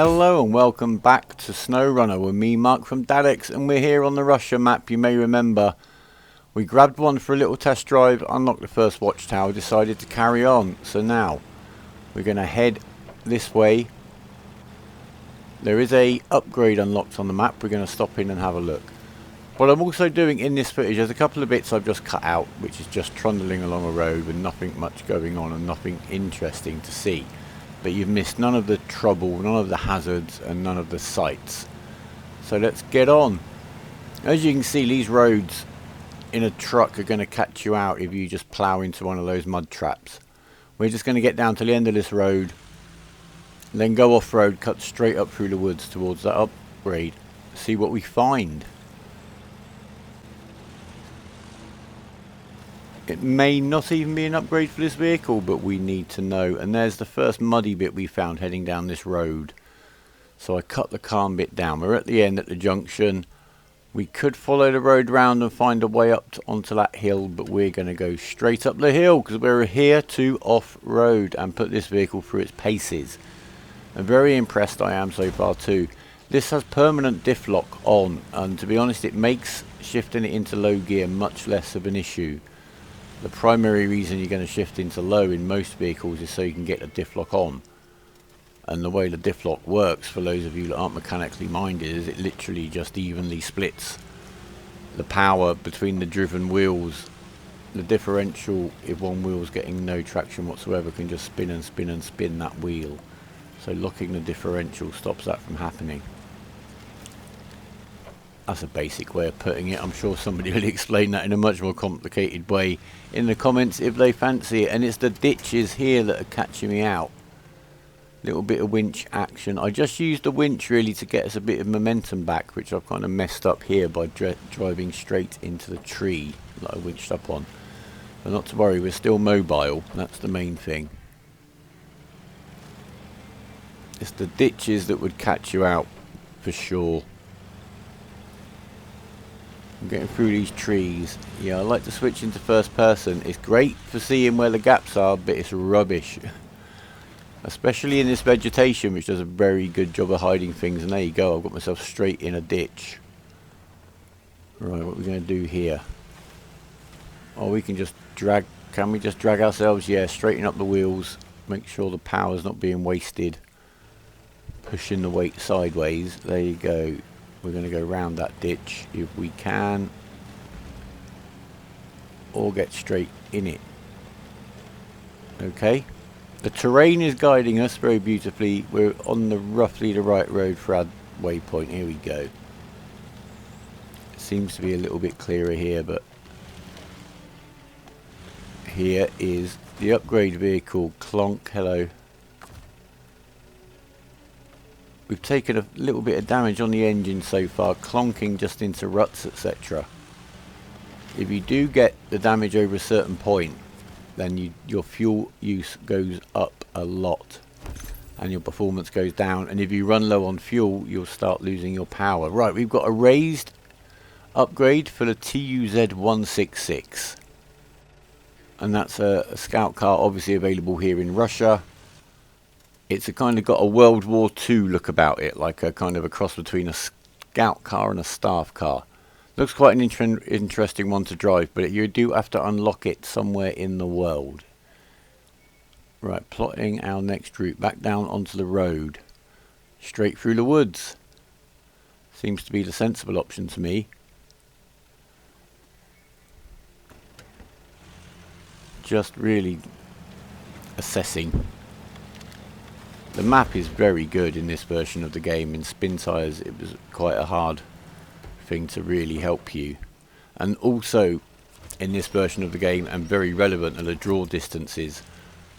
Hello and welcome back to SnowRunner with me, Mark from Dadex, and we're here on the Russia map. You may remember we grabbed one for a little test drive, unlocked the first watchtower, decided to carry on. So now we're going to head this way. There is a upgrade unlocked on the map. We're going to stop in and have a look. What I'm also doing in this footage, there's a couple of bits I've just cut out, which is just trundling along a road with nothing much going on and nothing interesting to see. But you've missed none of the trouble, none of the hazards, and none of the sights. So let's get on. As you can see, these roads in a truck are going to catch you out if you just plough into one of those mud traps. We're just going to get down to the end of this road, then go off-road, cut straight up through the woods towards that upgrade. See what we find. It may not even be an upgrade for this vehicle, but we need to know. And there's the first muddy bit we found heading down this road. So I cut the KAHN bit down. We're at the end at the junction. We could follow the road round and find a way up onto that hill, but we're going to go straight up the hill because we're here to off-road and put this vehicle through its paces. I'm very impressed I am so far too. This has permanent diff lock on, and to be honest it makes shifting it into low gear much less of an issue. The primary reason you're going to shift into low in most vehicles is so you can get the diff lock on. And the way the diff lock works, for those of you that aren't mechanically minded, is it literally just evenly splits the power between the driven wheels. The differential, if one wheel's getting no traction whatsoever, can just spin and spin and spin that wheel. So locking the differential stops that from happening. That's a basic way of putting it. I'm sure somebody will explain that in a much more complicated way in the comments if they fancy it. And it's the ditches here that are catching me out. Little bit of winch action. I just used the winch really to get us a bit of momentum back, which I've kind of messed up here by driving straight into the tree that I winched up on. But not to worry, we're still mobile. That's the main thing. It's the ditches that would catch you out for sure. I'm getting through these trees. Yeah, I like to switch into first person. It's great for seeing where the gaps are, but it's rubbish. Especially in this vegetation, which does a very good job of hiding things. And there you go, I've got myself straight in a ditch. Right, what are we going to do here? Oh, we can just drag. Can we just drag ourselves? Yeah, straighten up the wheels. Make sure the power's not being wasted. Pushing the weight sideways. There you go. We're going to go round that ditch if we can, or get straight in it. Okay, the terrain is guiding us very beautifully. We're on the roughly the right road for our waypoint. Here we go. It seems to be a little bit clearer here, but here is the upgrade vehicle. Clonk, hello. We've taken a little bit of damage on the engine so far, clonking just into ruts, etc. If you do get the damage over a certain point, then your fuel use goes up a lot and your performance goes down, and if you run low on fuel you'll start losing your power. Right, we've got a raised upgrade for the TUZ166, and that's a scout car, obviously available here in Russia. It's a kind of got a World War II look about it, like a kind of a cross between a scout car and a staff car. Looks quite an interesting one to drive, but you do have to unlock it somewhere in the world. Right, plotting our next route back down onto the road, straight through the woods. Seems to be the sensible option to me. Just really assessing. The map is very good in this version of the game. In spin tyres it was quite a hard thing to really help you. And also in this version of the game, and very relevant, are the draw distances.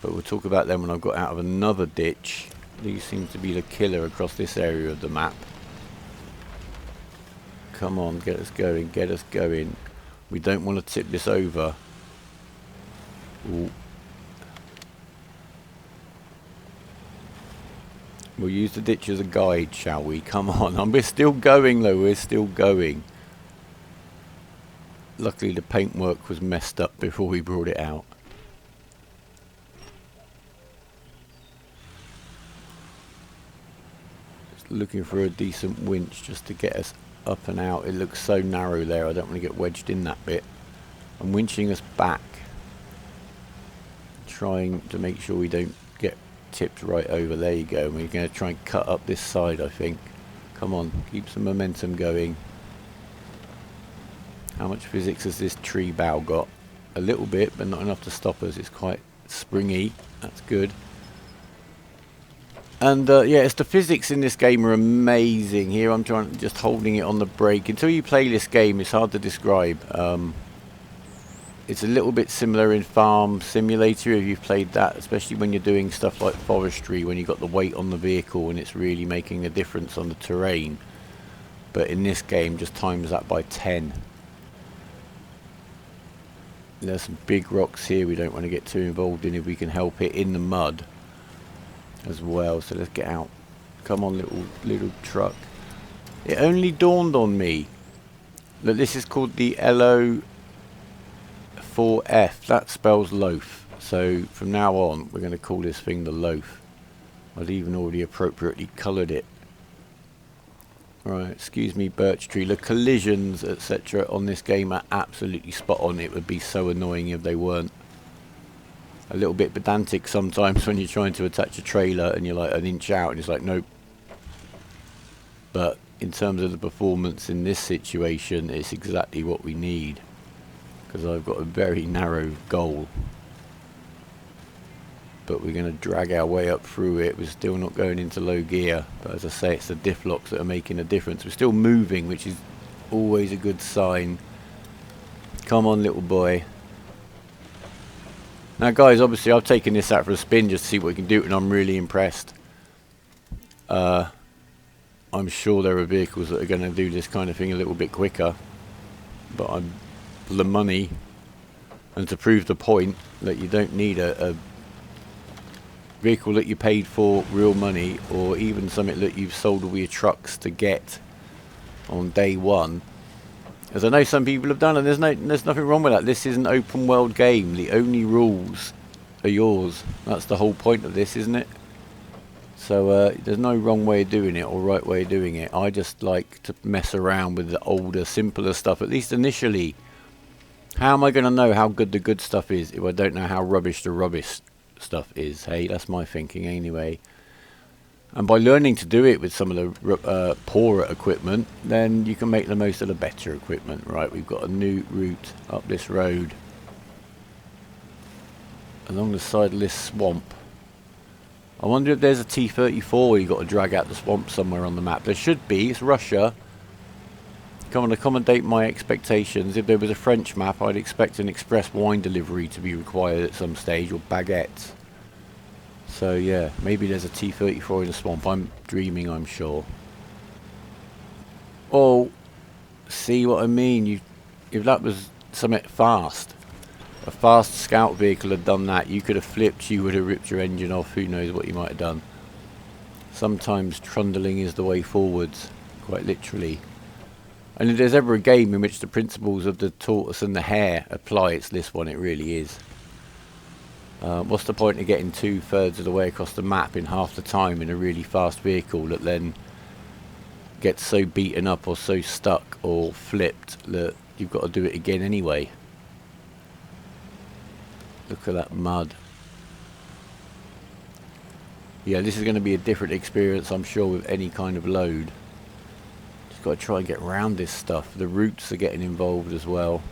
But we'll talk about them when I've got out of another ditch. These seem to be the killer across this area of the map. Come on, get us going, get us going. We don't want to tip this over. Ooh. We'll use the ditch as a guide, shall we? Come on. We're still going though, we're still going. Luckily the paintwork was messed up before we brought it out. looking for a decent winch just to get us up and out. It looks so narrow there, I don't want to get wedged in that bit. I'm winching us back, trying to make sure we don't get tipped right over. There you go. And we're going to try and cut up this side, I think. Come on, keep some momentum going. How much physics has this tree bough got? A little bit, but not enough to stop us. It's quite springy. That's good. And yeah, it's the physics in this game are amazing. Here I'm just holding it on the brake. Until you play this game, it's hard to describe. It's a little bit similar in Farm Simulator if you've played that, especially when you're doing stuff like forestry, when you've got the weight on the vehicle and it's really making a difference on the terrain. But in this game, just times that by 10. There's some big rocks here we don't want to get too involved in if we can help it, in the mud as well. So let's get out. Come on, little truck. It only dawned on me that this is called the Lo4F. That spells loaf. So from now on, we're going to call this thing the Loaf. I've even already appropriately coloured it. Right, excuse me, birch tree. The collisions, etc. on this game are absolutely spot on. It would be so annoying if they weren't. A little bit pedantic sometimes when you're trying to attach a trailer and you're like an inch out and it's like, nope. But in terms of the performance in this situation, it's exactly what we need. Because I've got a very narrow goal. But we're going to drag our way up through it. We're still not going into low gear. But as I say, it's the diff locks that are making a difference. We're still moving, which is always a good sign. Come on, little boy. Now, guys, obviously, I've taken this out for a spin just to see what we can do, and I'm really impressed. I'm sure there are vehicles that are going to do this kind of thing a little bit quicker. But I'm for the money, and to prove the point that you don't need a vehicle that you paid for real money, or even something that you've sold all your trucks to get on day one, as I know some people have done, and there's nothing wrong with that. This is an open world game. The only rules are yours. That's the whole point of this, isn't it? So there's no wrong way of doing it or right way of doing it. I just like to mess around with the older, simpler stuff, at least initially. How am I going to know how good the good stuff is if I don't know how rubbish the rubbish stuff is? Hey, that's my thinking anyway. And by learning to do it with some of the poorer equipment, then you can make the most of the better equipment. Right, we've got a new route up this road along the side of this swamp. I wonder if there's a T-34 where you've got to drag out the swamp somewhere on the map. There should be. It's Russia. Come on, accommodate my expectations. If there was a French map, I'd expect an express wine delivery to be required at some stage, or baguettes. So yeah, maybe there's a T-34 in the swamp. I'm dreaming, I'm sure. Oh, see what I mean? If that was something fast, a fast scout vehicle had done that, you could have flipped, you would have ripped your engine off, who knows what you might have done. Sometimes trundling is the way forwards, quite literally. And if there's ever a game in which the principles of the tortoise and the hare apply, it's this one, it really is. What's the point of getting 2/3 of the way across the map in half the time in a really fast vehicle that then gets so beaten up or so stuck or flipped that you've got to do it again anyway? Look at that mud. Yeah, this is going to be a different experience, I'm sure, with any kind of load. Just got to try and get around this stuff. The roots are getting involved as well.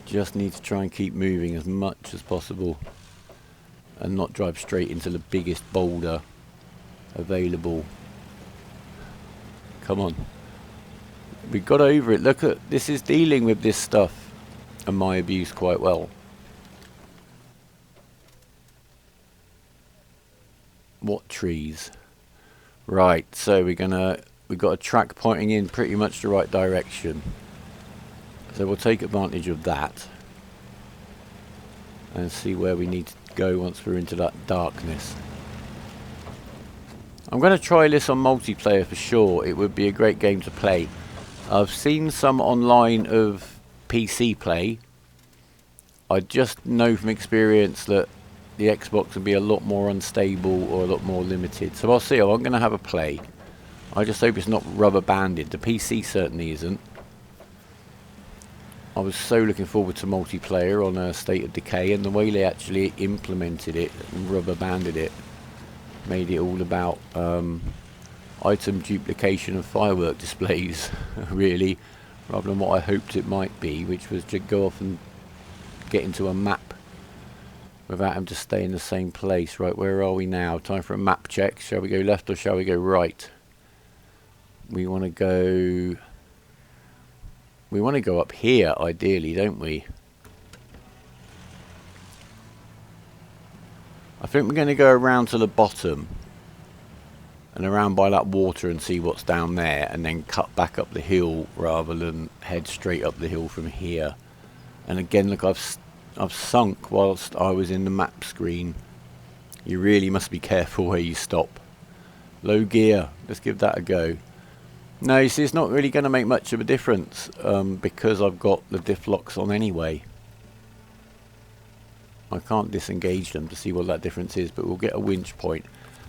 Just need to try and keep moving as much as possible and not drive straight into the biggest boulder available. Come on. We got over it. Look at this, is dealing with this stuff and my abuse quite well. What trees? Right, so we've got a track pointing in pretty much the right direction. So we'll take advantage of that and see where we need to go once we're into that darkness. I'm going to try this on multiplayer for sure. It would be a great game to play. I've seen some online of PC play. I just know from experience that the Xbox would be a lot more unstable or a lot more limited. So I'll see. I'm going to have a play. I just hope it's not rubber banded. The PC certainly isn't. I was so looking forward to multiplayer on State of Decay, and the way they actually implemented it and rubber banded it made it all about item duplication and firework displays, really, rather than what I hoped it might be, which was to go off and get into a map without having to stay in the same place. Right, where are we now? Time for a map check. Shall we go left or shall we go right? We want to go... We want to go up here, ideally, don't we? I think we're going to go around to the bottom and around by that water and see what's down there, and then cut back up the hill rather than head straight up the hill from here. And again, look, I've sunk whilst I was in the map screen. You really must be careful where you stop. Low gear, let's give that a go. No, you see, it's not really going to make much of a difference because I've got the diff locks on anyway. I can't disengage them to see what that difference is, but we'll get a winch point.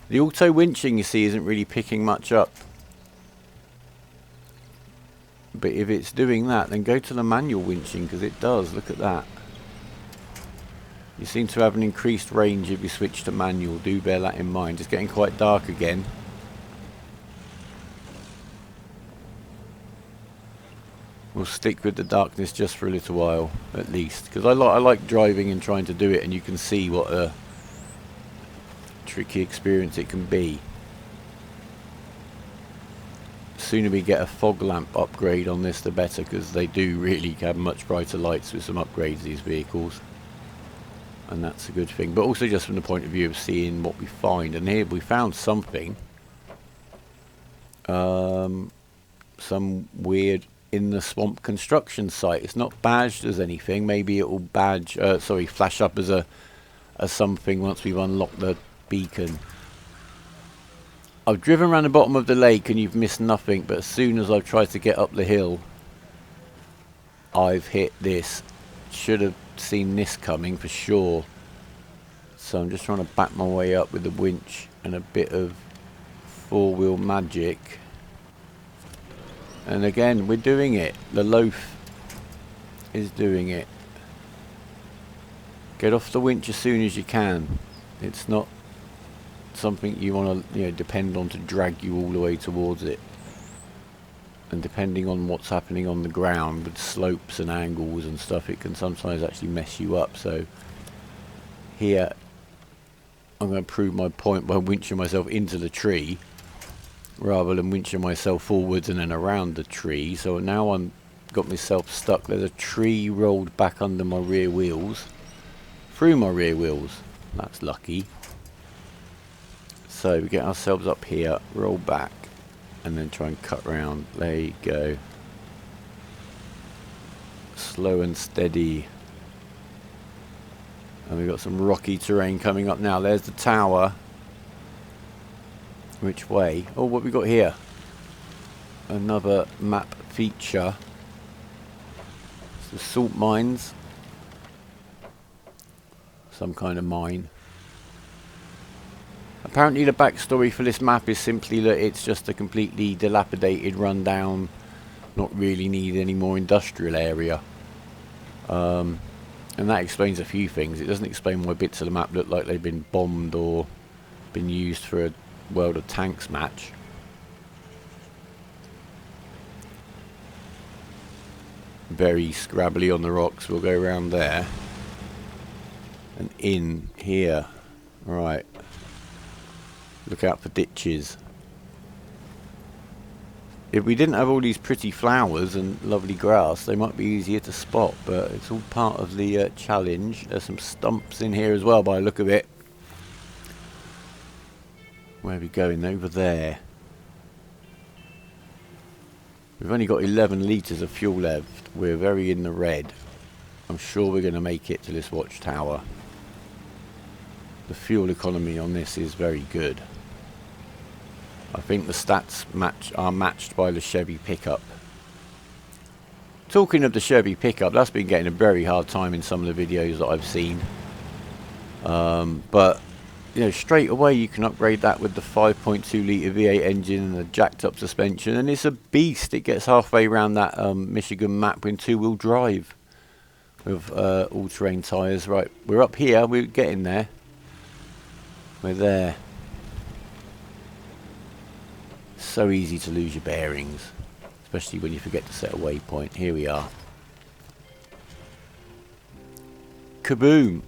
The auto winching, you see, isn't really picking much up. But if it's doing that, then go to the manual winching, because it does. Look at that. You seem to have an increased range if you switch to manual. Do bear that in mind. It's getting quite dark again. We'll stick with the darkness just for a little while, at least, because I like driving and trying to do it, and you can see what a tricky experience it can be. The sooner we get a fog lamp upgrade on this, the better, because they do really have much brighter lights with some upgrades, these vehicles, and that's a good thing. But also just from the point of view of seeing what we find. And here we found something, some weird in the swamp construction site. It's not badged as anything. Maybe it will badge, flash up as something once we've unlocked the beacon. I've driven around the bottom of the lake and you've missed nothing, but as soon as I've tried to get up the hill, I've hit this. Should have seen this coming for sure. So I'm just trying to back my way up with the winch and a bit of four-wheel magic. And again, we're doing it. The Loaf is doing it. Get off the winch as soon as you can. It's not something you want to, depend on to drag you all the way towards it. And depending on what's happening on the ground with slopes and angles and stuff, it can sometimes actually mess you up. So here, I'm going to prove my point by winching myself into the tree, rather than winching myself forwards and then around the tree. So now I'm got myself stuck. There's a tree rolled back under my rear wheels, through my rear wheels. That's lucky. So we get ourselves up here, roll back, and then try and cut round. There you go. Slow and steady. And we've got some rocky terrain coming up now. There's the tower. Which way? Oh, what we got here? Another map feature. It's the salt mines. Some kind of mine. Apparently the backstory for this map is simply that it's just a completely dilapidated, rundown, not really need any more industrial area. And that explains a few things. It doesn't explain why bits of the map look like they've been bombed or been used for a World of Tanks match. Very scrabbly on the rocks. We'll go around there and in here. Right, look out for ditches. If we didn't have all these pretty flowers and lovely grass, they might be easier to spot, but it's all part of the challenge. There's some stumps in here as well by the look of it. Where are we going? Over there. We've only got 11 litres of fuel left. We're very in the red. I'm sure we're going to make it to this watchtower. The fuel economy on this is very good. I think the stats are matched by the Chevy pickup. Talking of the Chevy pickup, that's been getting a very hard time in some of the videos that I've seen. But you know, straight away you can upgrade that with the 5.2 litre V8 engine and the jacked up suspension, and it's a beast. It gets halfway around that Michigan map in 2-wheel drive with all-terrain tyres. Right, we're up here, we're getting there. We're there. So easy to lose your bearings, especially when you forget to set a waypoint. Here we are. Kaboom!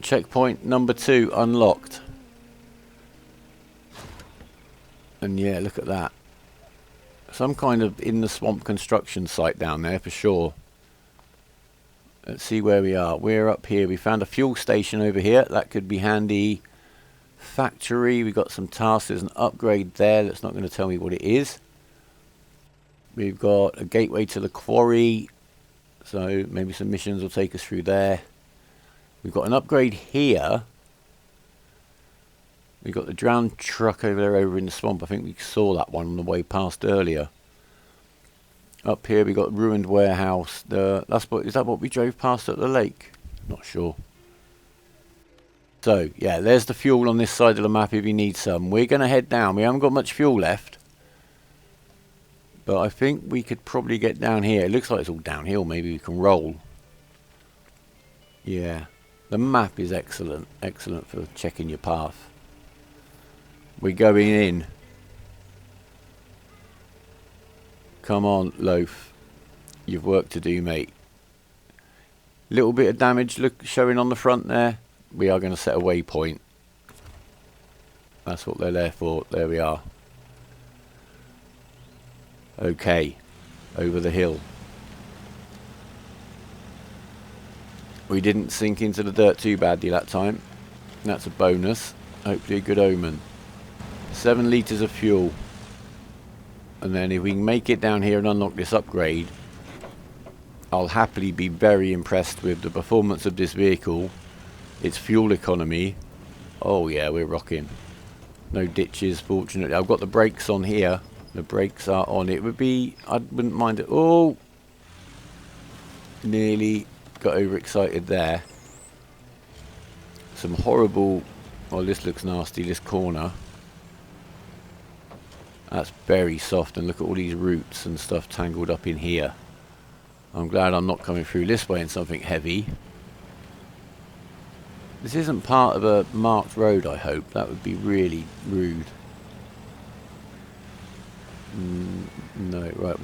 Checkpoint number 2 unlocked. And yeah, look at that. Some kind of in the swamp construction site down there for sure. Let's see where we are. We're up here. We found a fuel station over here. That could be handy. Factory. We got some tasks. There's an upgrade there. That's not going to tell me what it is. We've got a gateway to the quarry. So maybe some missions will take us through there. We've got an upgrade here. We've got the drowned truck over there over in the swamp. I think we saw that one on the way past earlier. Up here we got ruined warehouse. Is that what we drove past at the lake? Not sure. So yeah, there's the fuel on this side of the map if you need some. We're going to head down. We haven't got much fuel left, but I think we could probably get down here. It looks like it's all downhill. Maybe we can roll. Yeah, the map is excellent. Excellent for checking your path. We're going in. Come on, Loaf. You've work to do, mate. Little bit of damage showing on the front there. We are going to set a waypoint. That's what they're there for. There we are. Okay. Over the hill. We didn't sink into the dirt too badly that time. That's a bonus. Hopefully a good omen. 7 litres of fuel. And then if we can make it down here and unlock this upgrade, I'll happily be very impressed with the performance of this vehicle, its fuel economy. Oh yeah, we're rocking. No ditches, fortunately. I've got the brakes on here. The brakes are on. It would be, I wouldn't mind it. Oh! Nearly got overexcited there. Some horrible, well, this looks nasty, this corner. That's very soft, and look at all these roots and stuff tangled up in here. I'm glad I'm not coming through this way in something heavy. This isn't part of a marked road, I hope. That would be really rude. No, right,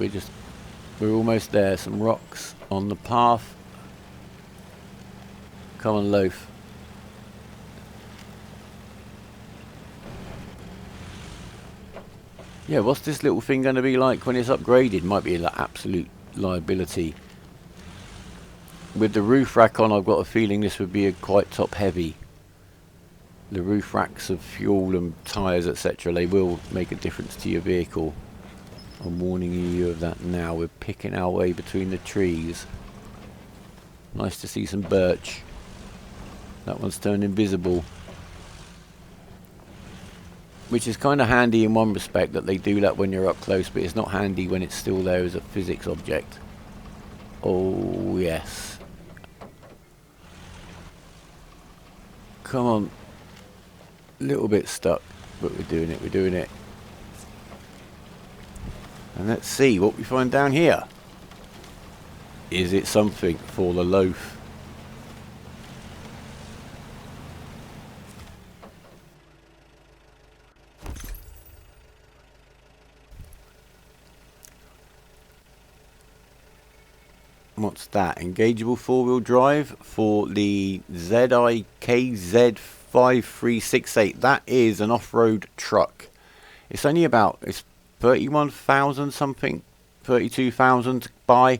we're almost there. Some rocks on the path. Come on, Loaf. Yeah, what's this little thing going to be like when it's upgraded? Might be an absolute liability. With the roof rack on, I've got a feeling this would be quite top heavy. The roof racks of fuel and tyres, etc., they will make a difference to your vehicle. I'm warning you of that now. We're picking our way between the trees. Nice to see some birch. That one's turned invisible. Which is kind of handy in one respect, that they do that when you're up close, but it's not handy when it's still there as a physics object. Oh, yes. Come on. Little bit stuck, but we're doing it, we're doing it. And let's see what we find down here. Is it something for the Loaf? What's that? Engageable 4-wheel drive for the ZIKZ5368. That is an off-road truck. It's only about, it's 31,000 something, 32,000 to buy.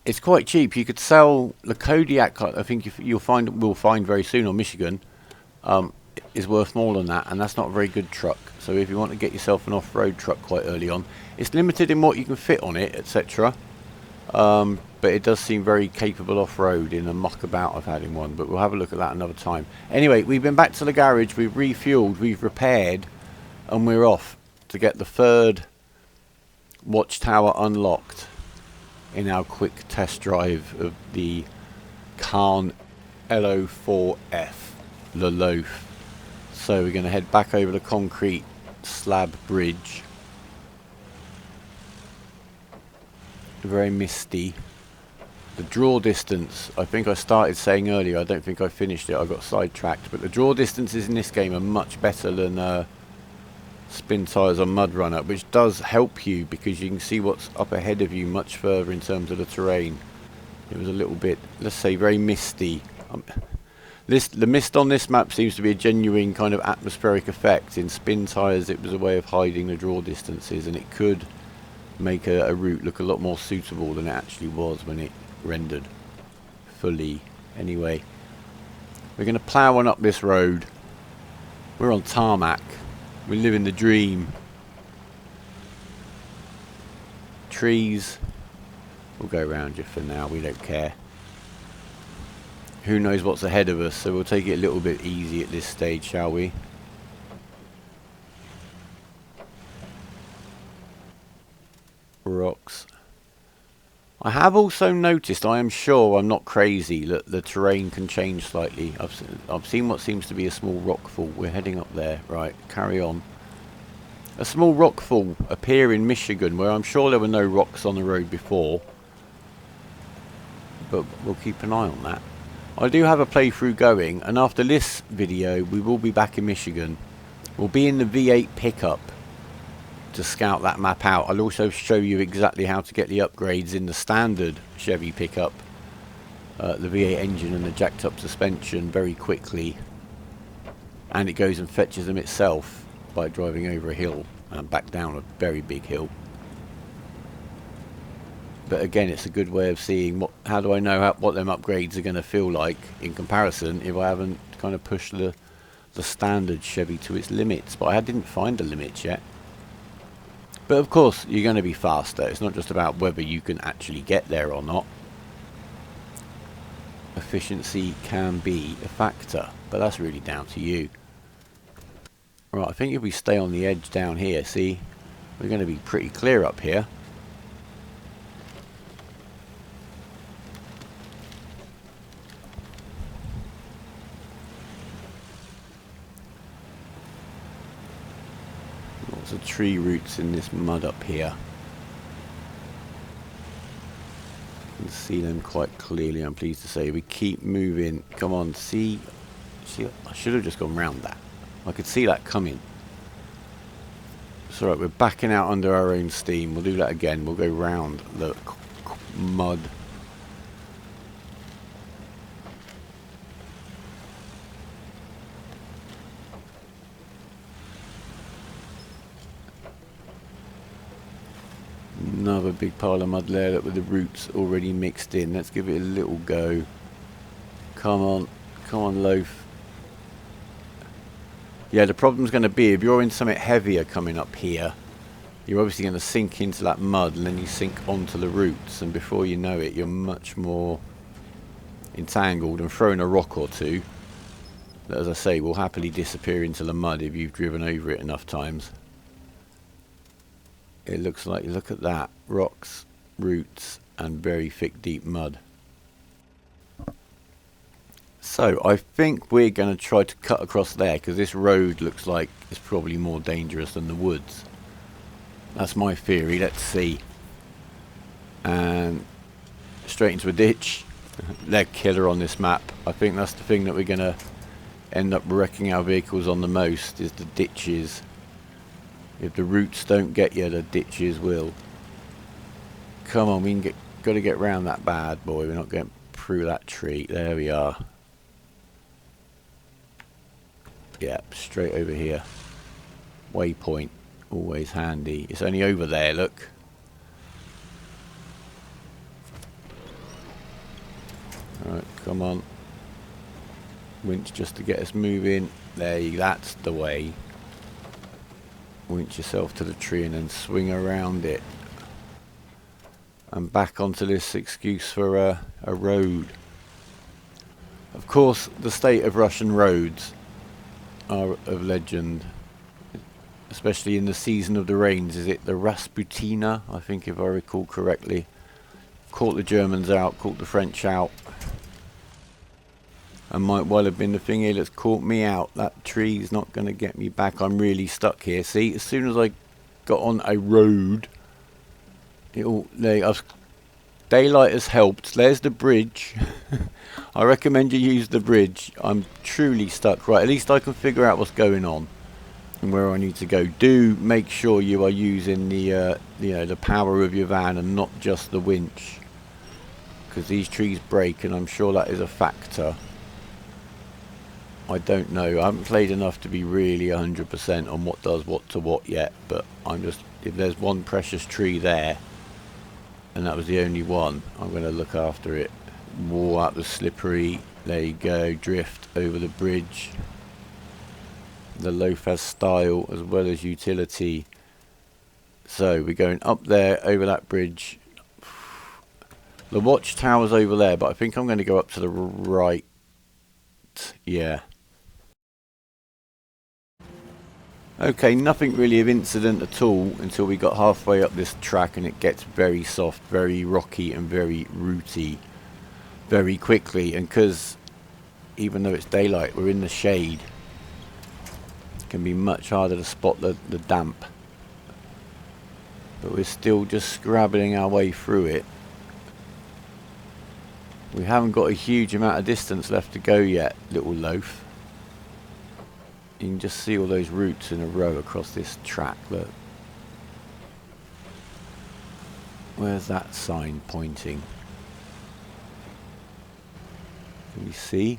It's quite cheap. You could sell the Kodiak, I think we'll find very soon on Michigan, is worth more than that, and that's not a very good truck. So if you want to get yourself an off-road truck quite early on, it's limited in what you can fit on it, etc. But it does seem very capable off-road in a muckabout I've had in one, but we'll have a look at that another time. Anyway, we've been back to the garage, we've refueled, we've repaired, and we're off to get the 3rd watchtower unlocked in our quick test drive of the KAHN Lo4F. the Loaf. So we're going to head back over the concrete slab bridge. Very misty. The draw distance, I think I started saying earlier, I don't think I finished it, I got sidetracked, but the draw distances in this game are much better than spin tyres on Mud Runner, which does help you because you can see what's up ahead of you much further in terms of the terrain. It was a little bit, let's say, very misty. The mist on this map seems to be a genuine kind of atmospheric effect. In spin tyres it was a way of hiding the draw distances, and it could make a route look a lot more suitable than it actually was when it rendered fully. Anyway, we're going to plough on up this road. We're on tarmac. We live in the dream. Trees. We'll go around you for now, we don't care. Who knows what's ahead of us, so we'll take it a little bit easy at this stage, shall we? Rocks. I have also noticed, I am sure I'm not crazy, that the terrain can change slightly. I've seen what seems to be a small rockfall. We're heading up there. Right, carry on. A small rockfall appear in Michigan, where I'm sure there were no rocks on the road before. But we'll keep an eye on that. I do have a playthrough going, and after this video we will be back in Michigan. We'll be in the V8 pickup to scout that map out. I'll also show you exactly how to get the upgrades in the standard Chevy pickup, the V8 engine and the jacked up suspension, very quickly, and it goes and fetches them itself by driving over a hill and back down a very big hill. But again, it's a good way of seeing how do I know what them upgrades are going to feel like in comparison if I haven't kind of pushed the standard Chevy to its limits. But I didn't find the limits yet. But of course, you're going to be faster. It's not just about whether you can actually get there or not. Efficiency can be a factor, but that's really down to you. Right, I think if we stay on the edge down here, see, we're going to be pretty clear up here. Lots of tree roots in this mud up here. You can see them quite clearly, I'm pleased to say. We keep moving. Come on, see, I should have just gone round that. I could see that coming. It's alright, we're backing out under our own steam. We'll do that again. We'll go round the mud. Another big pile of mud there with the roots already mixed in. Let's give it a little go. Come on, Loaf. Yeah, the problem's going to be if you're in something heavier coming up here, you're obviously going to sink into that mud and then you sink onto the roots, and before you know it, you're much more entangled and throwing a rock or two that, as I say, will happily disappear into the mud if you've driven over it enough times. It looks like, look at that, rocks, roots and very thick deep mud. So I think we're going to try to cut across there because this road looks like it's probably more dangerous than the woods. That's my theory. Let's see. And straight into a ditch. They're killer on this map. I think that's the thing that we're going to end up wrecking our vehicles on the most, is the ditches. If the roots don't get you, the ditches will. Come on, we got to get round that bad boy. We're not getting through that tree. There we are. Yeah, straight over here. Waypoint, always handy. It's only over there, look. Alright, come on. Winch just to get us moving. There you, that's the way. Winch yourself to the tree and then swing around it. And back onto this excuse for a road. Of course, the state of Russian roads are of legend, especially in the season of the rains. Is it the Rasputina, I think, if I recall correctly? Caught the Germans out, caught the French out. And might well have been the thing here that's caught me out. That tree's not going to get me back. I'm really stuck here. See, as soon as I got on a road, daylight has helped. There's the bridge. I recommend you use the bridge. I'm truly stuck. Right, at least I can figure out what's going on and where I need to go. Do make sure you are using the the power of your van and not just the winch, because these trees break, and I'm sure that is a factor. I don't know. I haven't played enough to be really 100% on what does what to what yet, but I'm just, if there's one precious tree there, and that was the only one, I'm going to look after it. Wall up the slippery. There you go. Drift over the bridge. The Loaf has style as well as utility. So we're going up there over that bridge. The watchtower's over there, but I think I'm going to go up to the right. Yeah. Okay, nothing really of incident at all until we got halfway up this track, and it gets very soft, very rocky and very rooty very quickly. And because even though it's daylight, we're in the shade, it can be much harder to spot the damp. But we're still just scrabbling our way through it. We haven't got a huge amount of distance left to go yet, little Loaf. You can just see all those roots in a row across this track. Look. Where's that sign pointing? Can you see?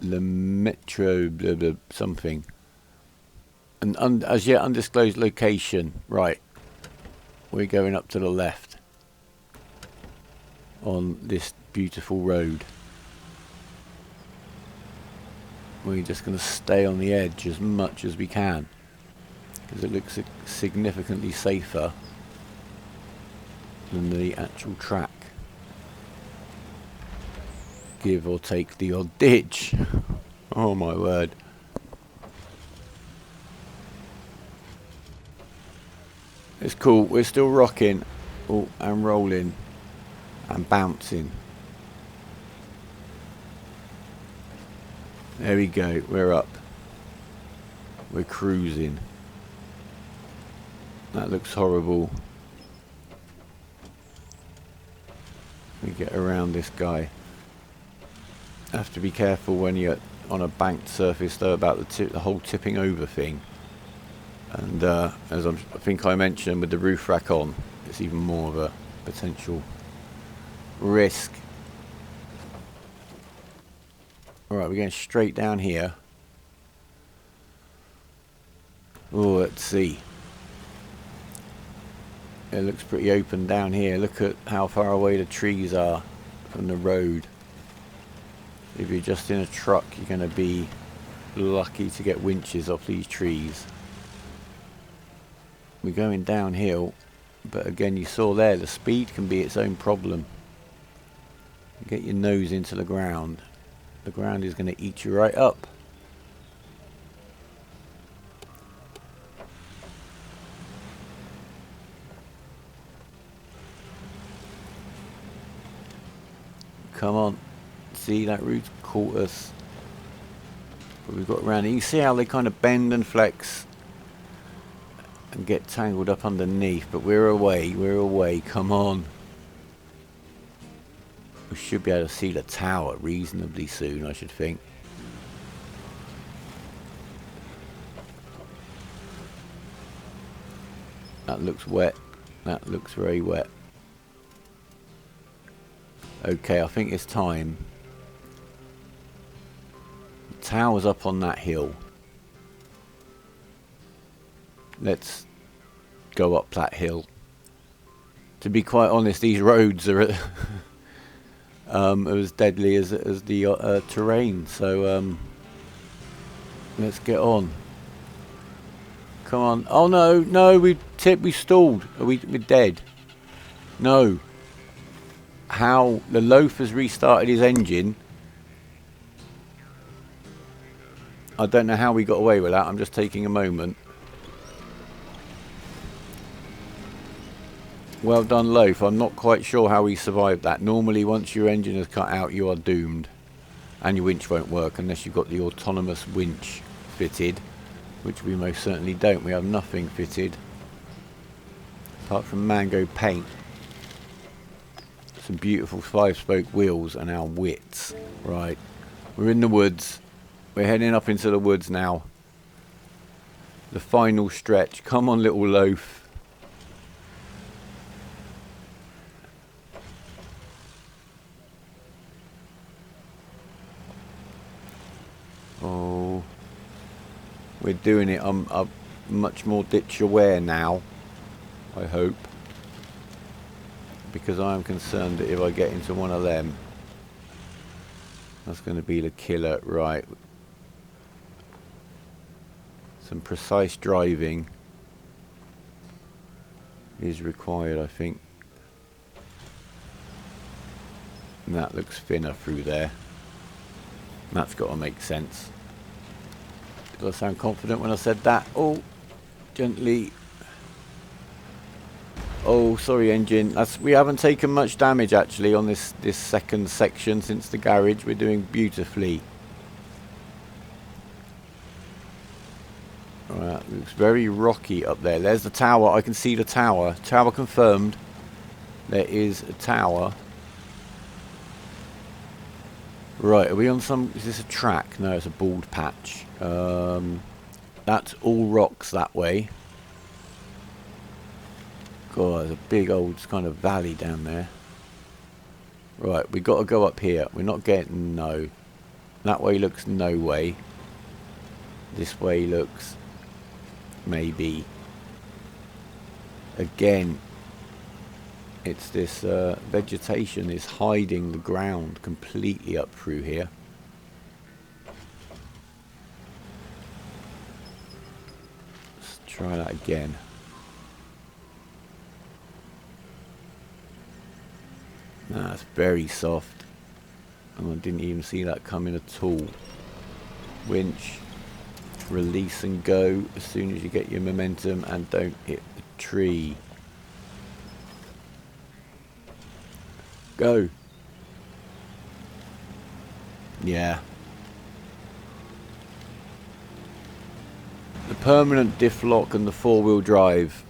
Le Metro blah, blah, something. An as yet undisclosed location. Right. We're going up to the left on this beautiful road. We're just going to stay on the edge as much as we can, because it looks significantly safer than the actual track. Give or take the odd ditch. Oh my word. It's cool. We're still rocking. Oh, and rolling and bouncing. There we go, we're up. We're cruising. That looks horrible. We get around this guy. Have to be careful when you're on a banked surface though about the whole tipping over thing. And as I think I mentioned, with the roof rack on, it's even more of a potential risk. Alright, we're going straight down here. Oh, let's see. It looks pretty open down here. Look at how far away the trees are from the road. If you're just in a truck, you're going to be lucky to get winches off these trees. We're going downhill, but again, you saw there, the speed can be its own problem. Get your nose into the ground. The ground is going to eat you right up. Come on. See, that route caught us. But we've got around it. You see how they kind of bend and flex and get tangled up underneath. But we're away. We're away. Come on. We should be able to see the tower reasonably soon, I should think. That looks wet. That looks very wet. Okay, I think it's time. The tower's up on that hill. Let's go up that hill. To be quite honest, these roads are as deadly as the terrain. So let's get on. Come on! Oh no, no! We stalled. We're dead. No. How the Loaf has restarted his engine. I don't know how we got away with that. I'm just taking a moment. Well done, Loaf. I'm not quite sure how he survived that. Normally, once your engine is cut out, you are doomed. And your winch won't work unless you've got the autonomous winch fitted, which we most certainly don't. We have nothing fitted apart from mango paint, some beautiful 5-spoke wheels, and our wits. Right, we're in the woods. We're heading up into the woods now. The final stretch. Come on, little Loaf. Oh, we're doing it. I'm much more ditch aware now, I hope, because I am concerned that if I get into one of them, that's going to be the killer. Right, some precise driving is required, I think. And that looks thinner through there. That's got to make sense. Did I sound confident when I said that? Oh, gently. Oh, sorry, engine. We haven't taken much damage actually on this second section since the garage. We're doing beautifully. Alright, looks very rocky up there. There's the tower. I can see the tower. Tower confirmed. There is a tower. Right, are we on some... Is this a track? No, it's a bald patch. That's all rocks that way. God, there's a big old kind of valley down there. Right, we got to go up here. We're not getting... No. That way looks no way. This way looks... Maybe. Again... It's this vegetation is hiding the ground completely up through here. Let's try that again. Nah, it's very soft. And I didn't even see that coming at all. Winch. Release and go as soon as you get your momentum and don't hit the tree. Go. Yeah. The permanent diff lock and the 4-wheel drive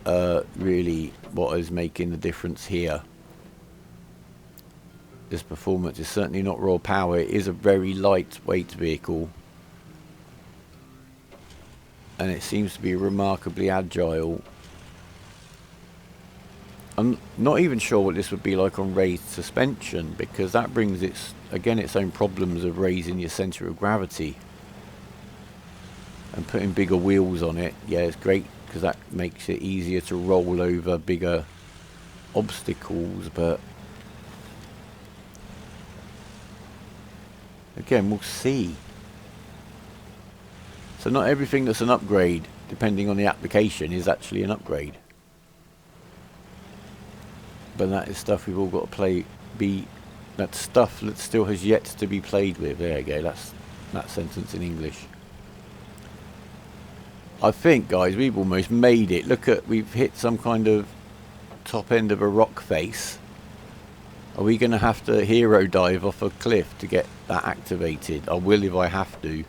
really what is making the difference here. This performance is certainly not raw power. It is a very lightweight vehicle. And it seems to be remarkably agile. I'm not even sure what this would be like on raised suspension, because that brings its own problems of raising your centre of gravity. And putting bigger wheels on it, yeah, it's great because that makes it easier to roll over bigger obstacles, but again, we'll see. So not everything that's an upgrade, depending on the application, is actually an upgrade. But that is stuff we've all got to that's stuff that still has yet to be played with. There you go, that's that sentence in English. I think, guys, we've almost made it. Look at, we've hit some kind of top end of a rock face. Are we going to have to hero dive off a cliff to get that activated? I will if I have to.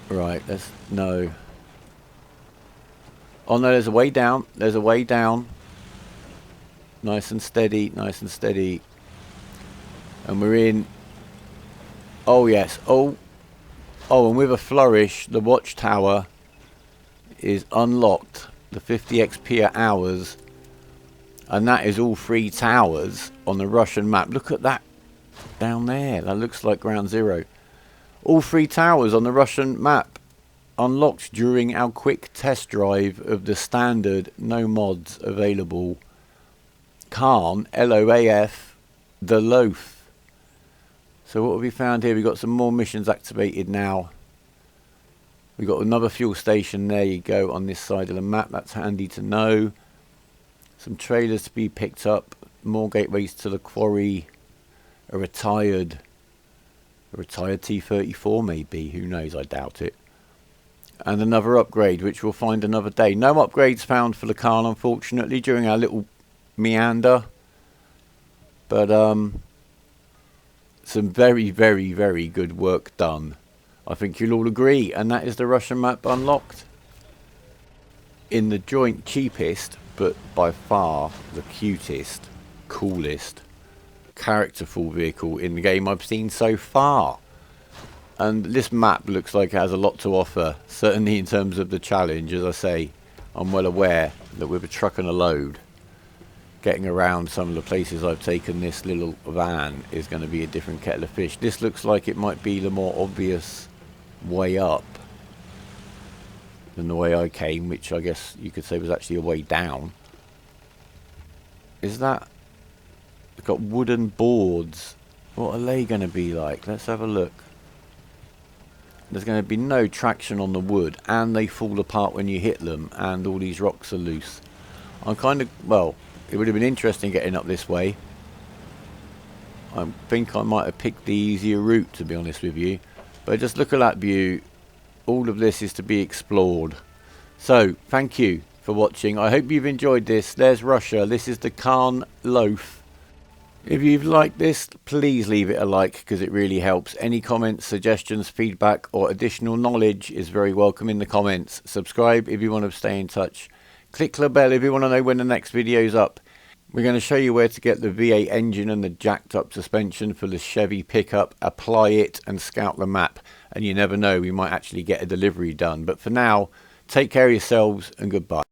Right, no. Oh no, there's a way down. There's a way down. Nice and steady, nice and steady. And we're in. Oh yes, oh, and with a flourish, the watchtower is unlocked. The 50 XP hours. And that is all 3 towers on the Russian map. Look at that down there. That looks like ground zero. All 3 towers on the Russian map unlocked during our quick test drive of the standard, no mods available KAHN Lo4F, the Loaf. So what have we found here? We've got some more missions activated now. We've got another fuel station. There you go, on this side of the map. That's handy to know. Some trailers to be picked up. More gateways to the quarry. A retired T-34 maybe. Who knows? I doubt it. and another upgrade, which we'll find another day. No upgrades found for the KAHN, unfortunately, during our little meander. But some very, very, very good work done. I think you'll all agree. And that is the Russian map unlocked. In the joint cheapest, but by far the cutest, coolest, characterful vehicle in the game I've seen so far. And this map looks like it has a lot to offer, certainly in terms of the challenge. As I say, I'm well aware that with a truck and a load, getting around some of the places I've taken this little van is going to be a different kettle of fish. This looks like it might be the more obvious way up than the way I came, which I guess you could say was actually a way down. Is that... It's got wooden boards. What are they going to be like? Let's have a look. There's going to be no traction on the wood, and they fall apart when you hit them, and all these rocks are loose. I'm kind of... well, it would have been interesting getting up this way. I think I might have picked the easier route, to be honest with you. But just look at that view. All of this is to be explored. So, thank you for watching. I hope you've enjoyed this. There's Russia. This is the KAHN Loaf. If you've liked this, please leave it a like, because it really helps. Any comments, suggestions, feedback, or additional knowledge is very welcome in the comments. Subscribe if you want to stay in touch. Click the bell if you want to know when the next video's up. We're going to show you where to get the V8 engine and the jacked up suspension for the Chevy pickup. Apply it and scout the map. And you never know, we might actually get a delivery done. But for now, take care of yourselves and goodbye.